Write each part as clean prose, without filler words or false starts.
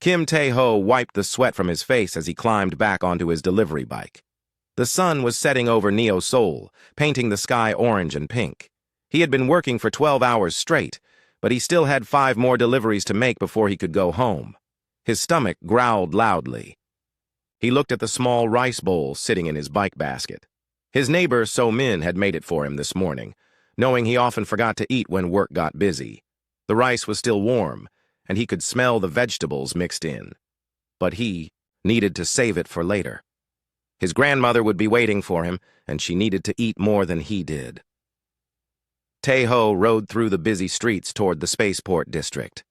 Kim Tae-ho wiped the sweat from his face as he climbed back onto his delivery bike. The sun was setting over Neo-Seoul, painting the sky orange and pink. He had been working for 12 hours straight, but he still had 5 more deliveries to make before he could go home. His stomach growled loudly. He looked at the small rice bowl sitting in his bike basket. His neighbor So-min had made it for him this morning, knowing he often forgot to eat when work got busy. The rice was still warm, and he could smell the vegetables mixed in. But he needed to save it for later. His grandmother would be waiting for him, and she needed to eat more than he did. Tae-ho rode through the busy streets toward the spaceport district.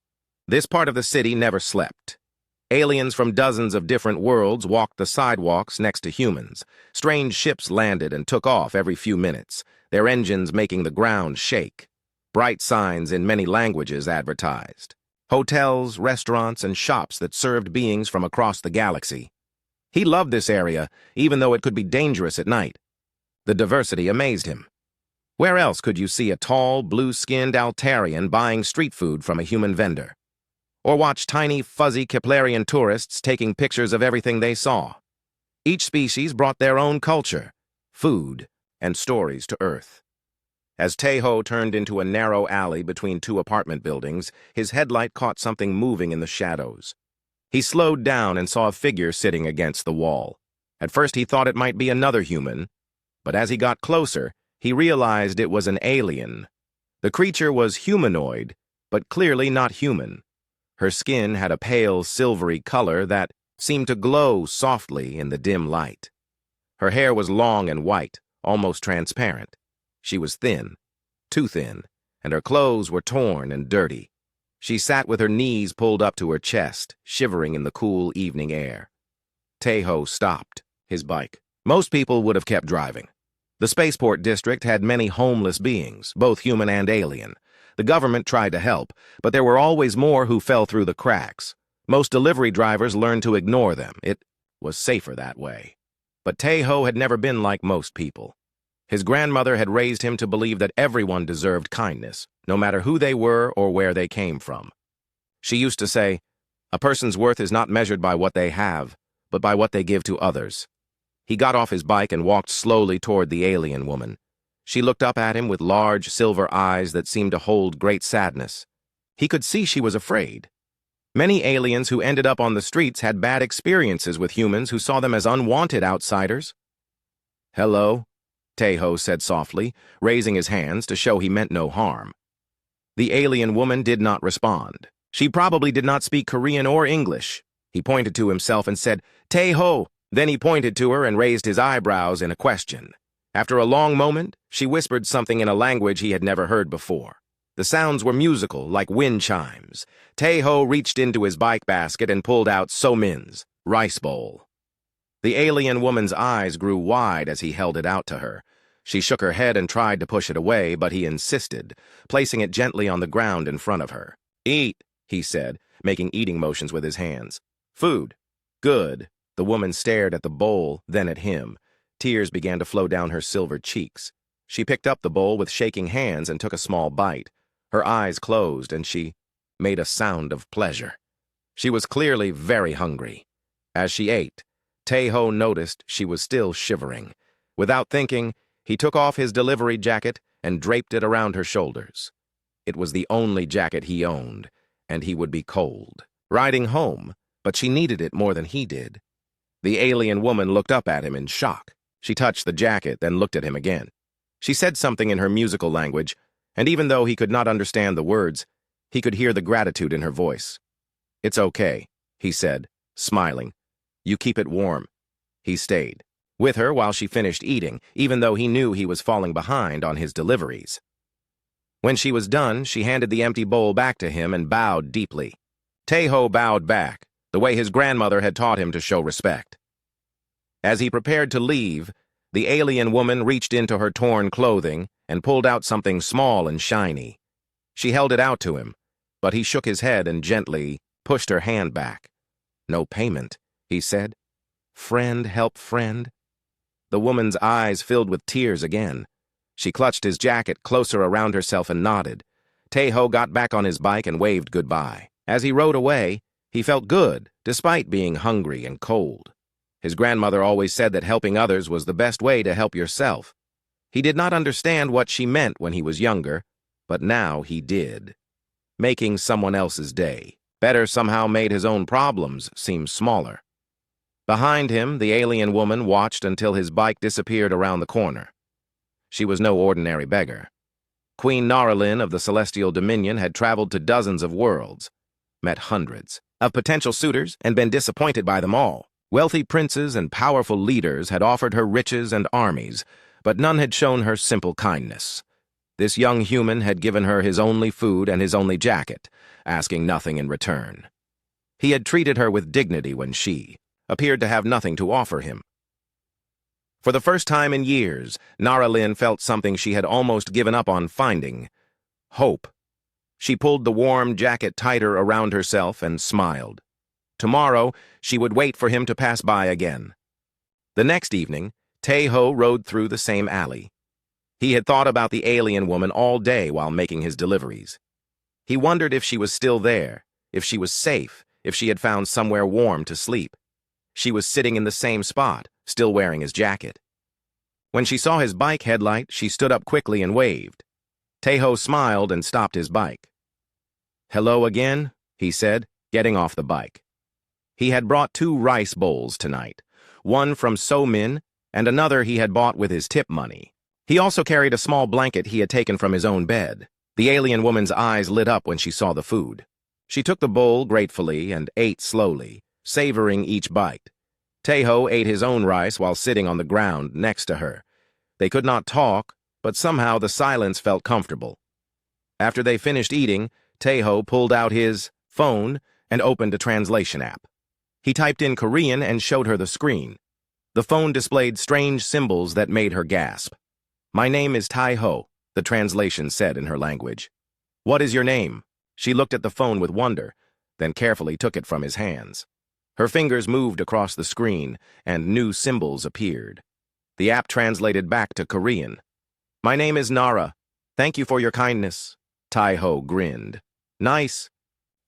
This part of the city never slept. Aliens from dozens of different worlds walked the sidewalks next to humans. Strange ships landed and took off every few minutes, their engines making the ground shake. Bright signs in many languages advertised. Hotels, restaurants, and shops that served beings from across the galaxy. He loved this area, even though it could be dangerous at night. The diversity amazed him. Where else could you see a tall, blue-skinned Altarian buying street food from a human vendor? Or watch tiny, fuzzy Keplerian tourists taking pictures of everything they saw? Each species brought their own culture, food, and stories to Earth. As Tae-ho turned into a narrow alley between 2 apartment buildings, his headlight caught something moving in the shadows. He slowed down and saw a figure sitting against the wall. At first he thought it might be another human, but as he got closer, he realized it was an alien. The creature was humanoid, but clearly not human. Her skin had a pale, silvery color that seemed to glow softly in the dim light. Her hair was long and white, almost transparent. She was thin, too thin, and her clothes were torn and dirty. She sat with her knees pulled up to her chest, shivering in the cool evening air. Tae-ho stopped his bike. Most people would have kept driving. The spaceport district had many homeless beings, both human and alien. The government tried to help, but there were always more who fell through the cracks. Most delivery drivers learned to ignore them. It was safer that way. But Tae-ho had never been like most people. His grandmother had raised him to believe that everyone deserved kindness, no matter who they were or where they came from. She used to say, "A person's worth is not measured by what they have, but by what they give to others." He got off his bike and walked slowly toward the alien woman. She looked up at him with large silver eyes that seemed to hold great sadness. He could see she was afraid. Many aliens who ended up on the streets had bad experiences with humans who saw them as unwanted outsiders. "Hello," Tae-ho said softly, raising his hands to show he meant no harm. The alien woman did not respond. She probably did not speak Korean or English. He pointed to himself and said, "Tae-ho." Then he pointed to her and raised his eyebrows in a question. After a long moment, she whispered something in a language he had never heard before. The sounds were musical, like wind chimes. Tae-ho reached into his bike basket and pulled out So-min's rice bowl. The alien woman's eyes grew wide as he held it out to her. She shook her head and tried to push it away, but he insisted, placing it gently on the ground in front of her. "Eat," he said, making eating motions with his hands. "Food. Good." The woman stared at the bowl, then at him. Tears began to flow down her silver cheeks. She picked up the bowl with shaking hands and took a small bite. Her eyes closed, and she made a sound of pleasure. She was clearly very hungry. As she ate, Tae-ho noticed she was still shivering. Without thinking, he took off his delivery jacket and draped it around her shoulders. It was the only jacket he owned, and he would be cold. Riding home, but she needed it more than he did. The alien woman looked up at him in shock. She touched the jacket, then looked at him again. She said something in her musical language, and even though he could not understand the words, he could hear the gratitude in her voice. "It's okay," he said, smiling. "You keep it warm." He stayed with her while she finished eating, even though he knew he was falling behind on his deliveries. When she was done, she handed the empty bowl back to him and bowed deeply. Tae-ho bowed back, the way his grandmother had taught him to show respect. As he prepared to leave, the alien woman reached into her torn clothing and pulled out something small and shiny. She held it out to him, but he shook his head and gently pushed her hand back. "No payment," he said. "Friend help friend." The woman's eyes filled with tears again. She clutched his jacket closer around herself and nodded. Tae-ho got back on his bike and waved goodbye. As he rode away, He felt good, despite being hungry and cold. His grandmother always said that helping others was the best way to help yourself. He did not understand what she meant when he was younger, but now he did. Making someone else's day better somehow made his own problems seem smaller. Behind him, the alien woman watched until his bike disappeared around the corner. She was no ordinary beggar. Queen Narration of the Celestial Dominion had traveled to dozens of worlds, met hundreds of potential suitors, and been disappointed by them all. Wealthy princes and powerful leaders had offered her riches and armies, but none had shown her simple kindness. This young human had given her his only food and his only jacket, asking nothing in return. He had treated her with dignity when she appeared to have nothing to offer him. For the first time in years, Narration felt something she had almost given up on finding: hope. She pulled the warm jacket tighter around herself and smiled. Tomorrow, she would wait for him to pass by again. The next evening, Tae-ho rode through the same alley. He had thought about the alien woman all day while making his deliveries. He wondered if she was still there, if she was safe, if she had found somewhere warm to sleep. She was sitting in the same spot, still wearing his jacket. When she saw his bike headlight, she stood up quickly and waved. Tae-ho smiled and stopped his bike. "Hello again," he said, getting off the bike. He had brought 2 rice bowls tonight, one from So-min and another he had bought with his tip money. He also carried a small blanket he had taken from his own bed. The alien woman's eyes lit up when she saw the food. She took the bowl gratefully and ate slowly, savoring each bite. Tae-ho ate his own rice while sitting on the ground next to her. They could not talk, but somehow the silence felt comfortable. After they finished eating, Tae-ho pulled out his phone and opened a translation app. He typed in Korean and showed her the screen. The phone displayed strange symbols that made her gasp. "My name is Tae-ho," the translation said in her language. "What is your name?" She looked at the phone with wonder, then carefully took it from his hands. Her fingers moved across the screen, and new symbols appeared. The app translated back to Korean. "My name is Nara. Thank you for your kindness." Tae-ho grinned. "Nice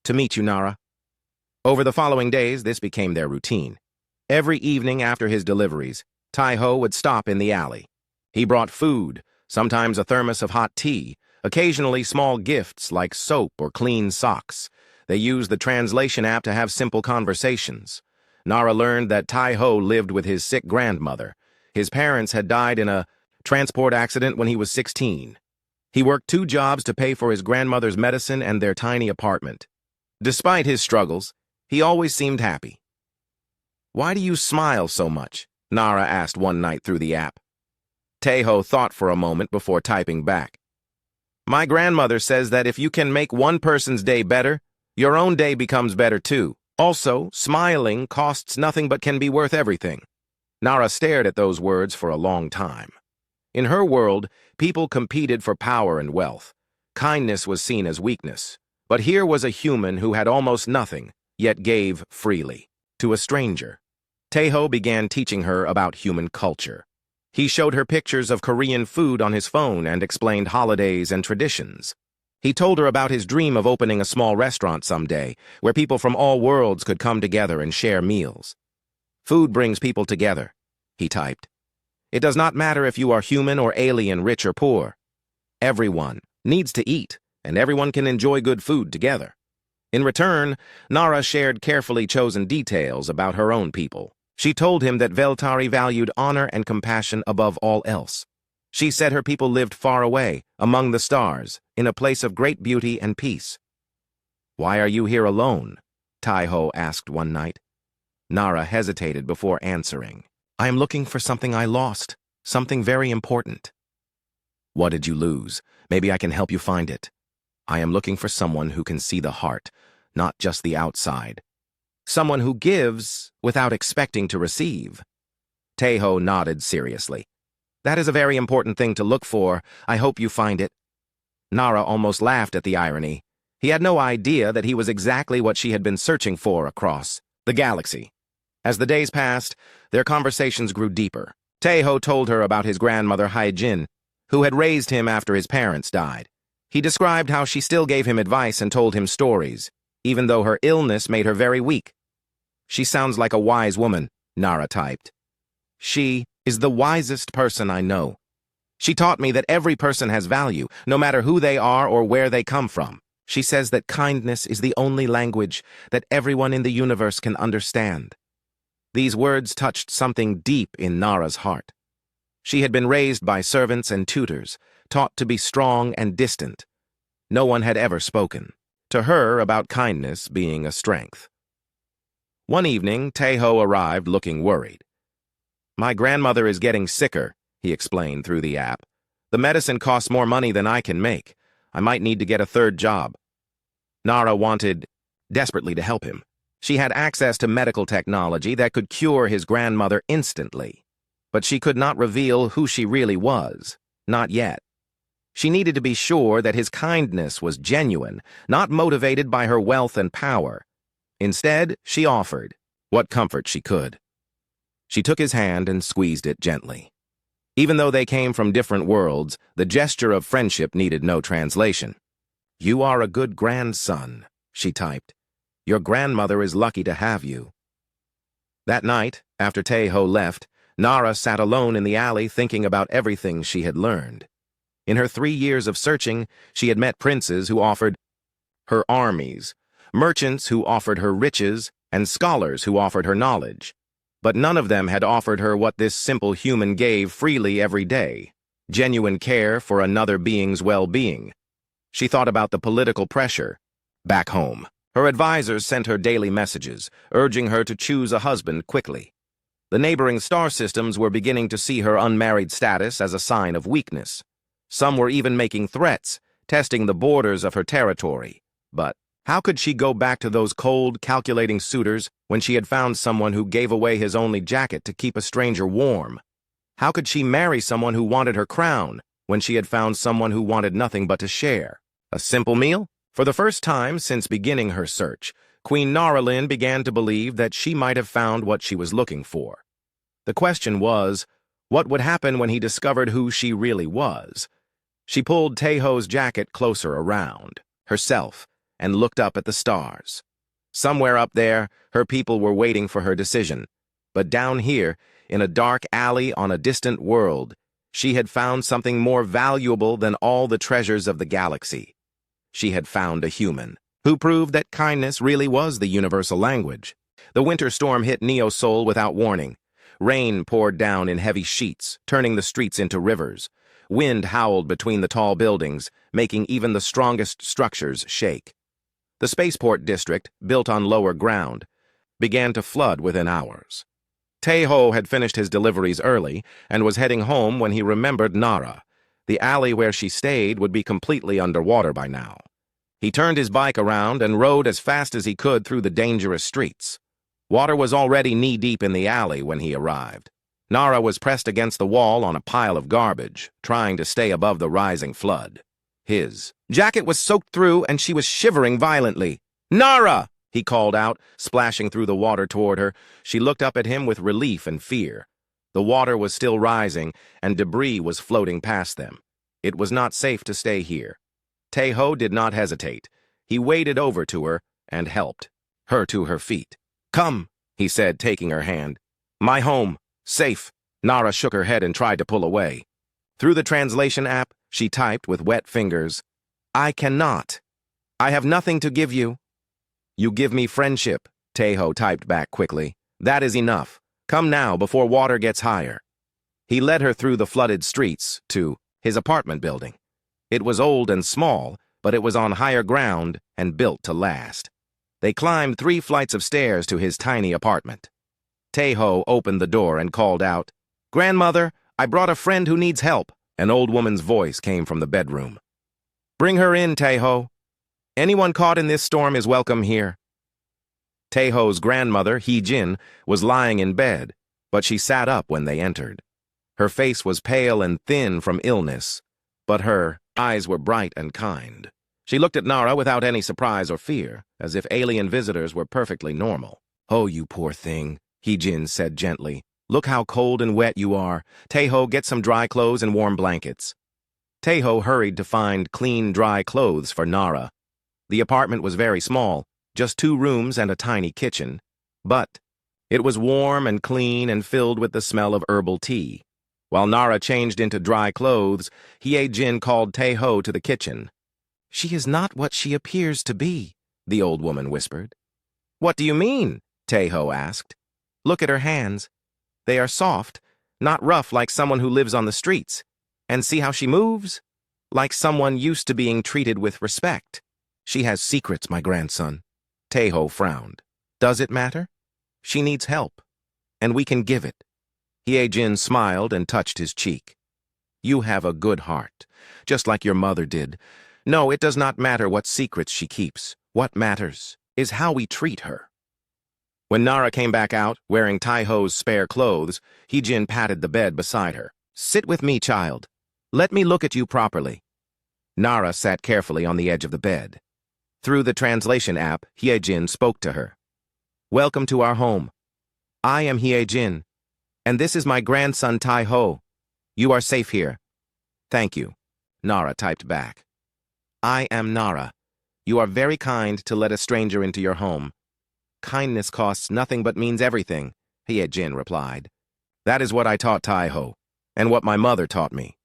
to meet you, Nara." Over the following days, this became their routine. Every evening after his deliveries, Tae-ho would stop in the alley. He brought food, sometimes a thermos of hot tea, occasionally small gifts like soap or clean socks. They used the translation app to have simple conversations. Nara learned that Tae-ho lived with his sick grandmother. His parents had died in a transport accident when he was 16. He worked 2 jobs to pay for his grandmother's medicine and their tiny apartment. Despite his struggles, he always seemed happy. "Why do you smile so much?" Nara asked one night through the app. Tae-ho thought for a moment before typing back. "My grandmother says that if you can make one person's day better, your own day becomes better too. Also, smiling costs nothing but can be worth everything." Nara stared at those words for a long time. In her world, people competed for power and wealth. Kindness was seen as weakness. But here was a human who had almost nothing, yet gave freely, to a stranger. Tae-ho began teaching her about human culture. He showed her pictures of Korean food on his phone and explained holidays and traditions. He told her about his dream of opening a small restaurant someday, where people from all worlds could come together and share meals. "Food brings people together," he typed. "It does not matter if you are human or alien, rich or poor. Everyone needs to eat, and everyone can enjoy good food together." In return, Nara shared carefully chosen details about her own people. She told him that Veltari valued honor and compassion above all else. She said her people lived far away, among the stars, in a place of great beauty and peace. "Why are you here alone?" Tae-ho asked one night. Nara hesitated before answering. "I am looking for something I lost, something very important." "What did you lose? Maybe I can help you find it." "I am looking for someone who can see the heart, not just the outside. Someone who gives without expecting to receive." Tae-ho nodded seriously. "That is a very important thing to look for. I hope you find it." Nara almost laughed at the irony. He had no idea that he was exactly what she had been searching for across the galaxy. As the days passed, their conversations grew deeper. Tae-ho told her about his grandmother Hae-jin, who had raised him after his parents died. He described how she still gave him advice and told him stories. even though her illness made her very weak. She sounds like a wise woman, Nara typed. She is the wisest person I know. She taught me that every person has value, no matter who they are or where they come from. She says that kindness is the only language that everyone in the universe can understand. These words touched something deep in Nara's heart. She had been raised by servants and tutors, taught to be strong and distant. No one had ever spoken to her about kindness being a strength. One evening, Taeho arrived looking worried. My grandmother is getting sicker, he explained through the app. The medicine costs more money than I can make. I might need to get a third job. Nara wanted desperately to help him. She had access to medical technology that could cure his grandmother instantly. But she could not reveal who she really was, not yet. She needed to be sure that his kindness was genuine, not motivated by her wealth and power. Instead, she offered what comfort she could. She took his hand and squeezed it gently. Even though they came from different worlds, the gesture of friendship needed no translation. You are a good grandson, she typed. Your grandmother is lucky to have you. That night, after Taeho left, Nara sat alone in the alley thinking about everything she had learned. In her 3 years of searching, she had met princes who offered her armies, merchants who offered her riches, and scholars who offered her knowledge. But none of them had offered her what this simple human gave freely every day, genuine care for another being's well-being. She thought about the political pressure. Back home, her advisors sent her daily messages, urging her to choose a husband quickly. The neighboring star systems were beginning to see her unmarried status as a sign of weakness. Some were even making threats, testing the borders of her territory. But how could she go back to those cold, calculating suitors when she had found someone who gave away his only jacket to keep a stranger warm? How could she marry someone who wanted her crown when she had found someone who wanted nothing but to share? A simple meal? For the first time since beginning her search, Queen Naralyn began to believe that she might have found what she was looking for. The question was, what would happen when he discovered who she really was? She pulled Taeho's jacket closer around herself and looked up at the stars. Somewhere up there, her people were waiting for her decision. But down here, in a dark alley on a distant world, she had found something more valuable than all the treasures of the galaxy. She had found a human who proved that kindness really was the universal language. The winter storm hit Neo Sol without warning. Rain poured down in heavy sheets, turning the streets into rivers. Wind howled between the tall buildings, making even the strongest structures shake. The spaceport district, built on lower ground, began to flood within hours. Taeho had finished his deliveries early and was heading home when he remembered Nara. The alley where she stayed would be completely underwater by now. He turned his bike around and rode as fast as he could through the dangerous streets. Water was already knee-deep in the alley when he arrived. Nara was pressed against the wall on a pile of garbage, trying to stay above the rising flood. His jacket was soaked through and she was shivering violently. Nara! He called out, splashing through the water toward her. She looked up at him with relief and fear. The water was still rising and debris was floating past them. It was not safe to stay here. Taeho did not hesitate. He waded over to her and helped her to her feet. Come, he said, taking her hand. My home. Safe. Nara shook her head and tried to pull away. Through the translation app, she typed with wet fingers, I cannot. I have nothing to give you. You give me friendship, Taeho typed back quickly. That is enough. Come now before water gets higher. He led her through the flooded streets to his apartment building. It was old and small, but it was on higher ground and built to last. They climbed 3 flights of stairs to his tiny apartment. Taeho opened the door and called out, Grandmother, I brought a friend who needs help. An old woman's voice came from the bedroom. Bring her in, Taeho. Anyone caught in this storm is welcome here. Taeho's grandmother, Hee-jin, was lying in bed, but she sat up when they entered. Her face was pale and thin from illness, but her eyes were bright and kind. She looked at Nara without any surprise or fear, as if alien visitors were perfectly normal. Oh, you poor thing, Hee-jin said gently. Look how cold and wet you are. Taeho, get some dry clothes and warm blankets. Taeho hurried to find clean, dry clothes for Nara. The apartment was very small, just 2 rooms and a tiny kitchen, but it was warm and clean and filled with the smell of herbal tea. While Nara changed into dry clothes, Hye-jin called Tae-ho to the kitchen. "She is not what she appears to be," the old woman whispered. "What do you mean?" Tae-ho asked. "Look at her hands. They are soft, not rough like someone who lives on the streets. And see how she moves? Like someone used to being treated with respect." "She has secrets, my grandson." Tae-ho frowned. "Does it matter? She needs help, and we can give it." Hye-jin smiled and touched his cheek. "You have a good heart, just like your mother did. No, it does not matter what secrets she keeps. What matters is how we treat her." When Nara came back out, wearing Tae-ho's spare clothes, Hye-jin patted the bed beside her. "Sit with me, child. Let me look at you properly." Nara sat carefully on the edge of the bed. Through the translation app, Hye-jin spoke to her. "Welcome to our home. I am Hye-jin, and this is my grandson Tae-ho. You are safe here." "Thank you," Nara typed back. "I am Nara. You are very kind to let a stranger into your home." "Kindness costs nothing but means everything," Hye-jin replied. "That is what I taught Tae-ho, and what my mother taught me."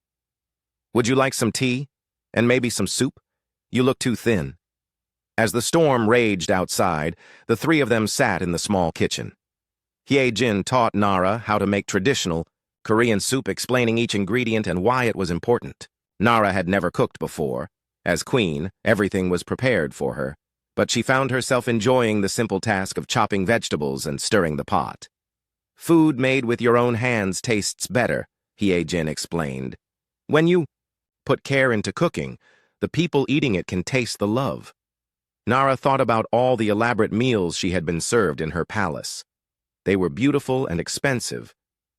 "Would you like some tea? And maybe some soup? You look too thin." As the storm raged outside, the 3 of them sat in the small kitchen. Hye-jin taught Nara how to make traditional Korean soup, explaining each ingredient and why it was important. Nara had never cooked before. As queen, everything was prepared for her, but she found herself enjoying the simple task of chopping vegetables and stirring the pot. "Food made with your own hands tastes better," Hye-jin explained. "When you put care into cooking, the people eating it can taste the love." Nara thought about all the elaborate meals she had been served in her palace. They were beautiful and expensive,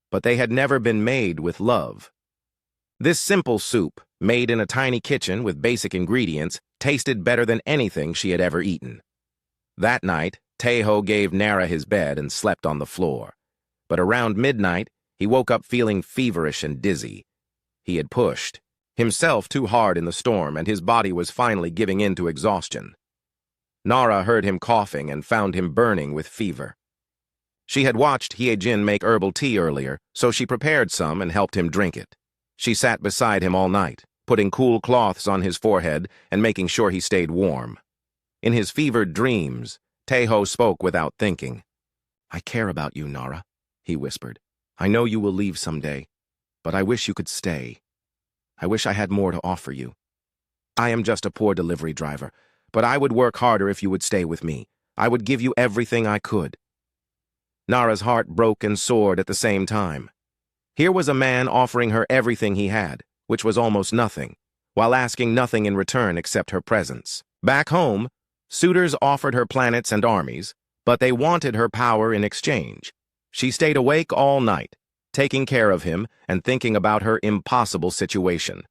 but they had never been made with love. This simple soup, made in a tiny kitchen with basic ingredients, tasted better than anything she had ever eaten. That night, Tae-ho gave Nara his bed and slept on the floor. But around midnight, he woke up feeling feverish and dizzy. He had pushed himself too hard in the storm, and his body was finally giving in to exhaustion. Nara heard him coughing and found him burning with fever. She had watched Hye-jin make herbal tea earlier, so she prepared some and helped him drink it. She sat beside him all night, putting cool cloths on his forehead and making sure he stayed warm. In his fevered dreams, Tae-ho spoke without thinking. "I care about you, Nara," he whispered. "I know you will leave someday, but I wish you could stay. I wish I had more to offer you. I am just a poor delivery driver, but I would work harder if you would stay with me. I would give you everything I could." Nara's heart broke and soared at the same time. Here was a man offering her everything he had, which was almost nothing, while asking nothing in return except her presence. Back home, suitors offered her planets and armies, but they wanted her power in exchange. She stayed awake all night, taking care of him and thinking about her impossible situation.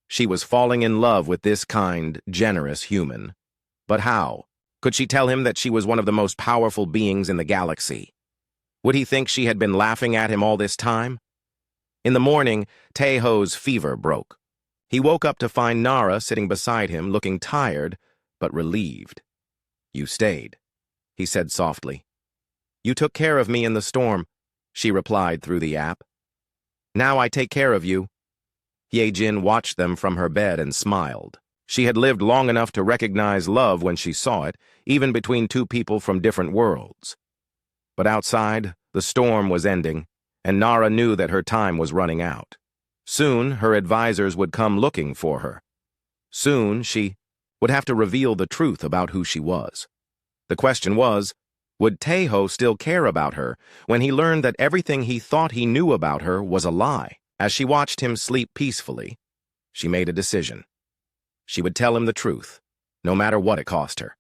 She was falling in love with this kind, generous human. But how? Could she tell him that she was one of the most powerful beings in the galaxy? Would he think she had been laughing at him all this time? In the morning, Tae-ho's fever broke. He woke up to find Nara sitting beside him, looking tired, but relieved. "You stayed," he said softly. "You took care of me in the storm," she replied through the app. "Now I take care of you." Hye-jin watched them from her bed and smiled. She had lived long enough to recognize love when she saw it, even between 2 people from different worlds. But outside, the storm was ending, and Nara knew that her time was running out. Soon, her advisors would come looking for her. Soon, she would have to reveal the truth about who she was. The question was, would Tae-ho still care about her when he learned that everything he thought he knew about her was a lie? As she watched him sleep peacefully, she made a decision. She would tell him the truth, no matter what it cost her.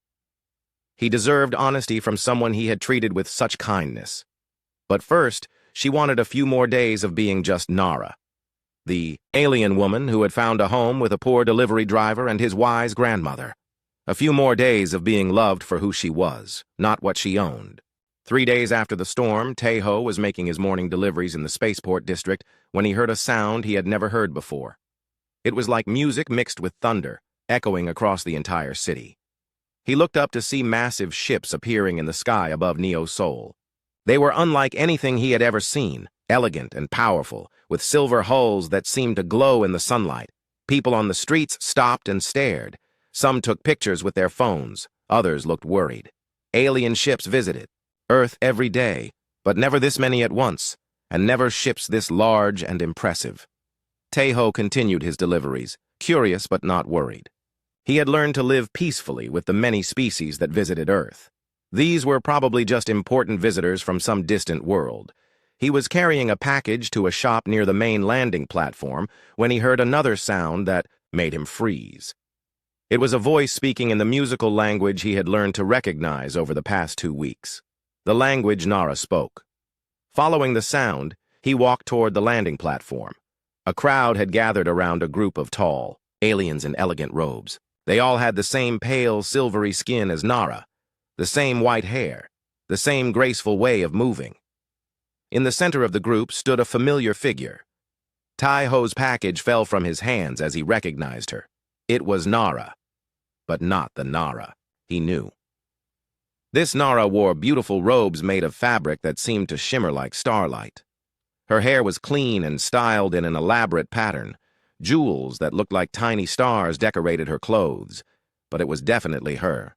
He deserved honesty from someone he had treated with such kindness. But first, she wanted a few more days of being just Nara, the alien woman who had found a home with a poor delivery driver and his wise grandmother. A few more days of being loved for who she was, not what she owned. 3 days after the storm, Tae-ho was making his morning deliveries in the spaceport district when he heard a sound he had never heard before. It was like music mixed with thunder, echoing across the entire city. He looked up to see massive ships appearing in the sky above Neo's soul. They were unlike anything he had ever seen, elegant and powerful, with silver hulls that seemed to glow in the sunlight. People on the streets stopped and stared. Some took pictures with their phones. Others looked worried. Alien ships visited Earth every day, but never this many at once, and never ships this large and impressive. Taeho continued his deliveries, curious but not worried. He had learned to live peacefully with the many species that visited Earth. These were probably just important visitors from some distant world. He was carrying a package to a shop near the main landing platform when he heard another sound that made him freeze. It was a voice speaking in the musical language he had learned to recognize over the past 2 weeks. The language Nara spoke. Following the sound, he walked toward the landing platform. A crowd had gathered around a group of tall aliens in elegant robes. They all had the same pale, silvery skin as Nara, the same white hair, the same graceful way of moving. In the center of the group stood a familiar figure. Taeho's package fell from his hands as he recognized her. It was Nara, but not the Nara he knew. This Nara wore beautiful robes made of fabric that seemed to shimmer like starlight. Her hair was clean and styled in an elaborate pattern. Jewels that looked like tiny stars decorated her clothes, but it was definitely her.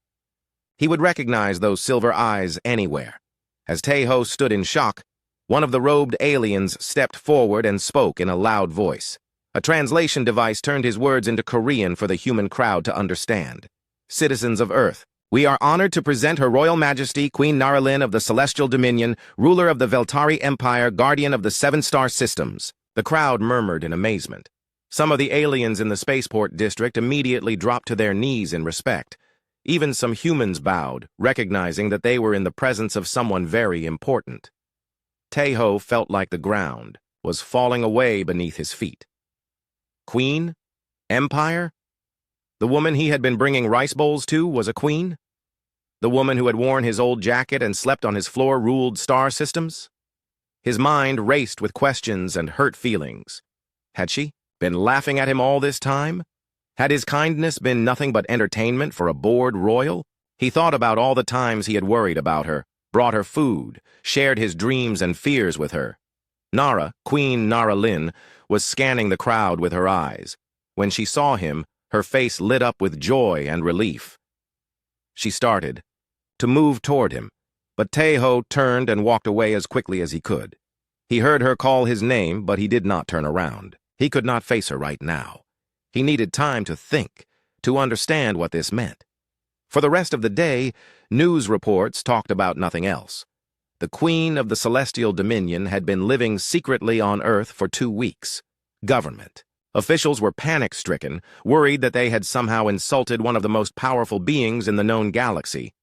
He would recognize those silver eyes anywhere. As Taeho stood in shock, one of the robed aliens stepped forward and spoke in a loud voice. A translation device turned his words into Korean for the human crowd to understand. Citizens of Earth, we are honored to present Her Royal Majesty Queen Naralyn of the Celestial Dominion, ruler of the Veltari Empire, guardian of the 7-star systems. The crowd murmured in amazement. Some of the aliens in the spaceport district immediately dropped to their knees in respect. Even some humans bowed, recognizing that they were in the presence of someone very important. Taeho felt like the ground was falling away beneath his feet. Queen? Empire? The woman he had been bringing rice bowls to was a queen? The woman who had worn his old jacket and slept on his floor ruled star systems? His mind raced with questions and hurt feelings. Had she been laughing at him all this time? Had his kindness been nothing but entertainment for a bored royal? He thought about all the times he had worried about her, brought her food, shared his dreams and fears with her. Nara, Queen Naralyn, was scanning the crowd with her eyes. When she saw him, her face lit up with joy and relief. She started to move toward him, but Taeho turned and walked away as quickly as he could. He heard her call his name, but he did not turn around. He could not face her right now. He needed time to think, to understand what this meant. For the rest of the day, news reports talked about nothing else. The Queen of the Celestial Dominion had been living secretly on Earth for 2 weeks. Government. Officials were panic-stricken, worried that they had somehow insulted one of the most powerful beings in the known galaxy.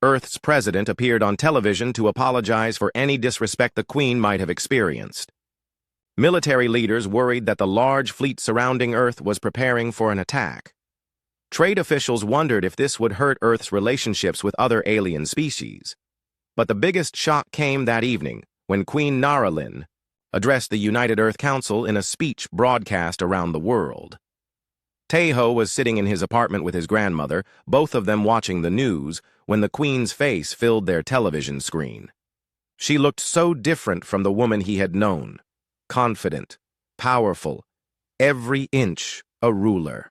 Earth's president appeared on television to apologize for any disrespect the Queen might have experienced. Military leaders worried that the large fleet surrounding Earth was preparing for an attack. Trade officials wondered if this would hurt Earth's relationships with other alien species. But the biggest shock came that evening when Queen Naralyn addressed the United Earth Council in a speech broadcast around the world. Taeho was sitting in his apartment with his grandmother, both of them watching the news, when the Queen's face filled their television screen. She looked so different from the woman he had known. Confident, powerful, every inch a ruler.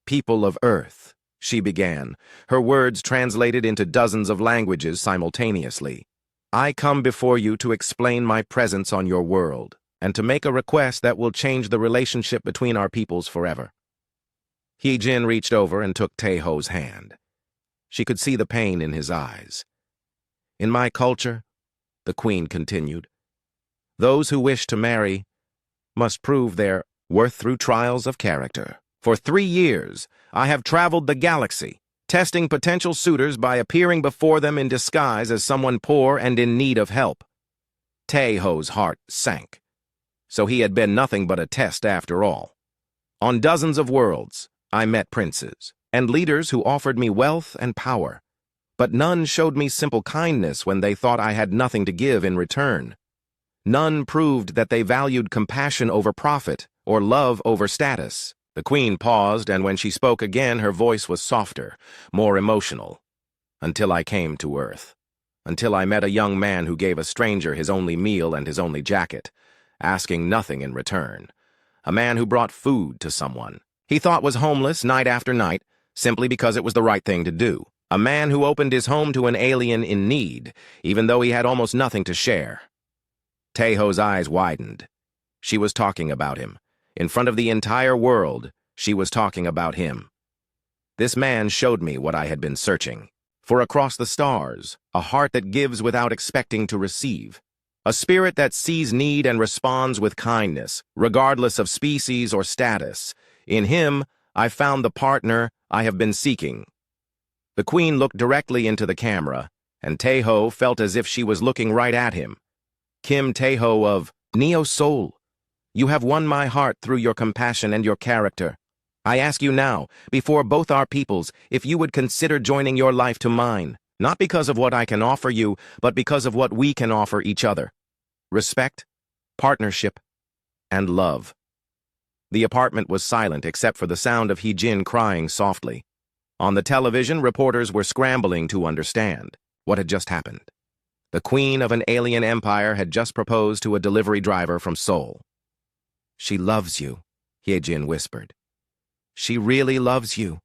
People of Earth, she began, her words translated into dozens of languages simultaneously. I come before you to explain my presence on your world, and to make a request that will change the relationship between our peoples forever. Hee-Jin reached over and took Taeho's hand. She could see the pain in his eyes. In my culture, the Queen continued, those who wish to marry must prove their worth through trials of character. For 3 years, I have traveled the galaxy, testing potential suitors by appearing before them in disguise as someone poor and in need of help. Taeho's heart sank. So he had been nothing but a test after all. On dozens of worlds, I met princes and leaders who offered me wealth and power, but none showed me simple kindness when they thought I had nothing to give in return. None proved that they valued compassion over profit or love over status. The queen paused, and when she spoke again, her voice was softer, more emotional. Until I came to Earth. Until I met a young man who gave a stranger his only meal and his only jacket, asking nothing in return. A man who brought food to someone he thought was homeless night after night, simply because it was the right thing to do. A man who opened his home to an alien in need, even though he had almost nothing to share. Taeho's eyes widened. She was talking about him. In front of the entire world, she was talking about him. This man showed me what I had been searching. For across the stars, a heart that gives without expecting to receive. A spirit that sees need and responds with kindness, regardless of species or status. In him, I found the partner I have been seeking. The queen looked directly into the camera, and Taeho felt as if she was looking right at him. Kim Taeho of Neo Soul, you have won my heart through your compassion and your character. I ask you now, before both our peoples, if you would consider joining your life to mine, not because of what I can offer you, but because of what we can offer each other. Respect, partnership, and love. The apartment was silent except for the sound of Hee-jin crying softly. On the television, reporters were scrambling to understand what had just happened. The queen of an alien empire had just proposed to a delivery driver from Seoul. She loves you, Hee-jin whispered. She really loves you.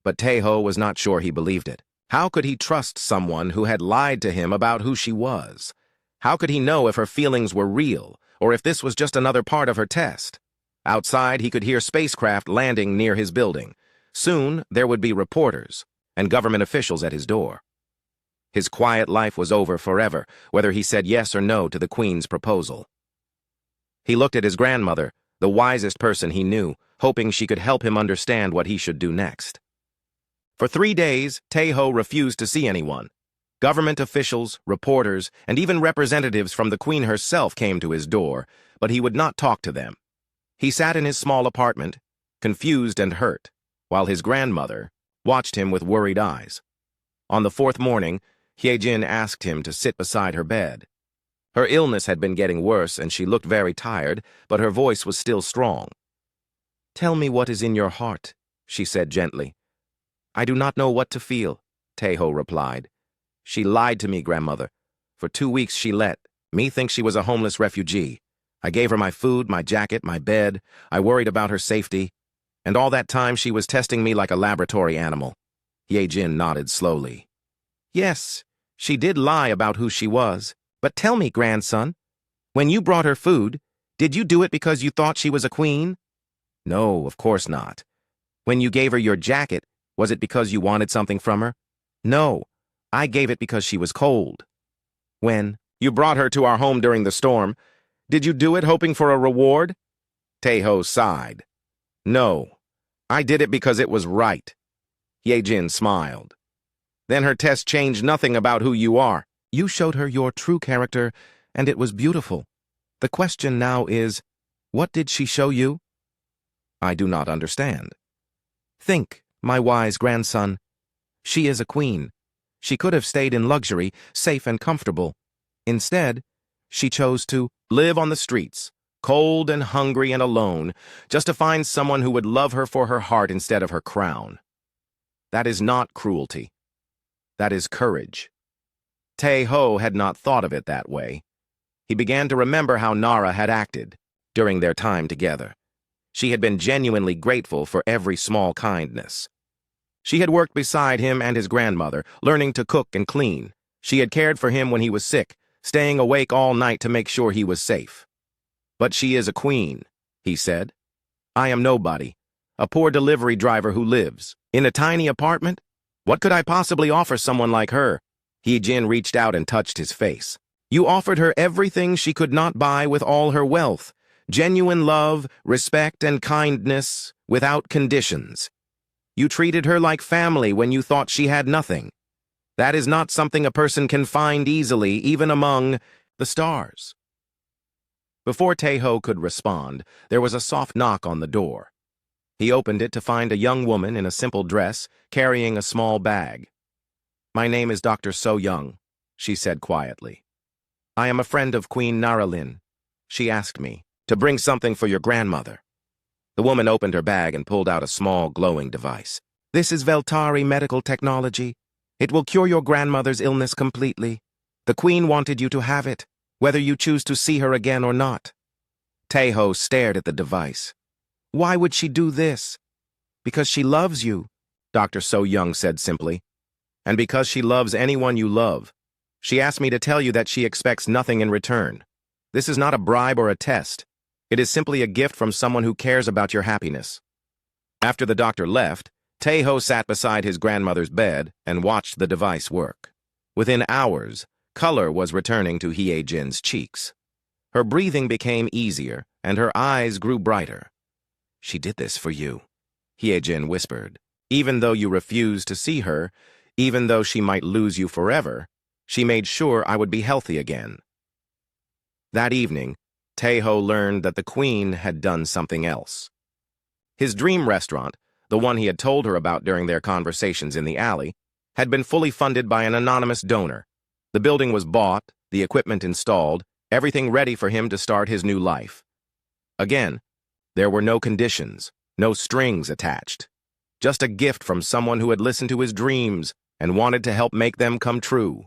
But Taeho was not sure he believed it. How could he trust someone who had lied to him about who she was? How could he know if her feelings were real, or if this was just another part of her test? Outside, he could hear spacecraft landing near his building. Soon, there would be reporters and government officials at his door. His quiet life was over forever, whether he said yes or no to the queen's proposal. He looked at his grandmother, the wisest person he knew, hoping she could help him understand what he should do next. For 3 days, Taeho refused to see anyone. Government officials, reporters, and even representatives from the queen herself came to his door, but he would not talk to them. He sat in his small apartment, confused and hurt, while his grandmother watched him with worried eyes. On the 4th morning, Hye-jin asked him to sit beside her bed. Her illness had been getting worse, and she looked very tired, but her voice was still strong. "Tell me what is in your heart," she said gently. "I do not know what to feel," Taeho replied. "She lied to me, grandmother. For 2 weeks she let me think she was a homeless refugee. I gave her my food, my jacket, my bed. I worried about her safety. And all that time she was testing me like a laboratory animal." Hye-jin nodded slowly. "Yes, she did lie about who she was. But tell me, grandson, when you brought her food, did you do it because you thought she was a queen?" "No, of course not." "When you gave her your jacket, was it because you wanted something from her?" "No, I gave it because she was cold." "When you brought her to our home during the storm, did you do it hoping for a reward?" Taeho sighed. "No, I did it because it was right." Hye-jin smiled. "Then her test changed nothing about who you are. You showed her your true character, and it was beautiful. The question now is, what did she show you?" "I do not understand." "Think, my wise grandson. She is a queen. She could have stayed in luxury, safe and comfortable. Instead, she chose to live on the streets, cold and hungry and alone, just to find someone who would love her for her heart instead of her crown. That is not cruelty. That is courage." Taeho had not thought of it that way. He began to remember how Nara had acted during their time together. She had been genuinely grateful for every small kindness. She had worked beside him and his grandmother, learning to cook and clean. She had cared for him when he was sick, staying awake all night to make sure he was safe. "But she is a queen," he said. "I am nobody, a poor delivery driver who lives in a tiny apartment. What could I possibly offer someone like her?" Hee-jin reached out and touched his face. "You offered her everything she could not buy with all her wealth. Genuine love, respect, and kindness without conditions. You treated her like family when you thought she had nothing. That is not something a person can find easily, even among the stars." Before Taeho could respond, there was a soft knock on the door. He opened it to find a young woman in a simple dress, carrying a small bag. "My name is Dr. So-young," she said quietly. "I am a friend of Queen Naralin. She asked me to bring something for your grandmother." The woman opened her bag and pulled out a small, glowing device. This is Veltari medical technology. It will cure your grandmother's illness completely. The Queen wanted you to have it, whether you choose to see her again or not. Taeho stared at the device. Why would she do this? Because she loves you, Dr. So Young said simply. And because she loves anyone you love. She asked me to tell you that she expects nothing in return. This is not a bribe or a test. It is simply a gift from someone who cares about your happiness. After the doctor left, Taeho sat beside his grandmother's bed and watched the device work. Within hours, color was returning to Hye-jin's cheeks. Her breathing became easier, and her eyes grew brighter. She did this for you, Hye-jin whispered. Even though you refused to see her, even though she might lose you forever, she made sure I would be healthy again. That evening, Taeho learned that the Queen had done something else. His dream restaurant, the one he had told her about during their conversations in the alley, had been fully funded by an anonymous donor. The building was bought, the equipment installed, everything ready for him to start his new life. Again, there were no conditions, no strings attached. Just a gift from someone who had listened to his dreams and wanted to help make them come true.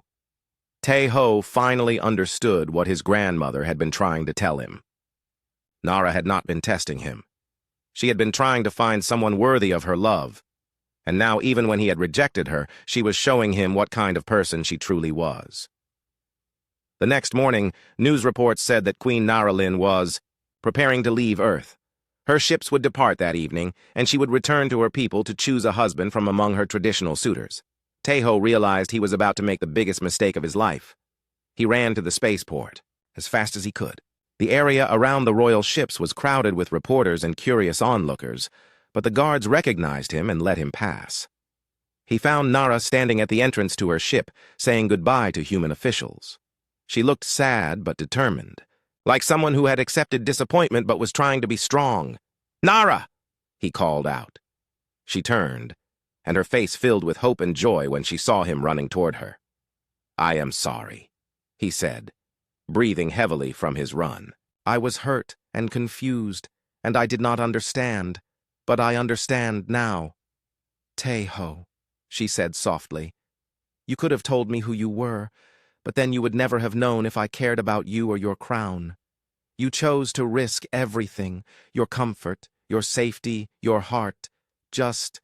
Taeho finally understood what his grandmother had been trying to tell him. Nara had not been testing him. She had been trying to find someone worthy of her love. And now, even when he had rejected her, she was showing him what kind of person she truly was. The next morning, news reports said that Queen Naralyn was preparing to leave Earth. Her ships would depart that evening, and she would return to her people to choose a husband from among her traditional suitors. Taeho realized he was about to make the biggest mistake of his life. He ran to the spaceport as fast as he could. The area around the royal ships was crowded with reporters and curious onlookers, but the guards recognized him and let him pass. He found Nara standing at the entrance to her ship, saying goodbye to human officials. She looked sad but determined, like someone who had accepted disappointment but was trying to be strong. "Nara!" he called out. She turned, and her face filled with hope and joy when she saw him running toward her. "I am sorry," he said, breathing heavily from his run. "I was hurt and confused, and I did not understand, but I understand now." "Taeho," she said softly, "you could have told me who you were, but then you would never have known if I cared about you or your crown. You chose to risk everything, your comfort, your safety, your heart, just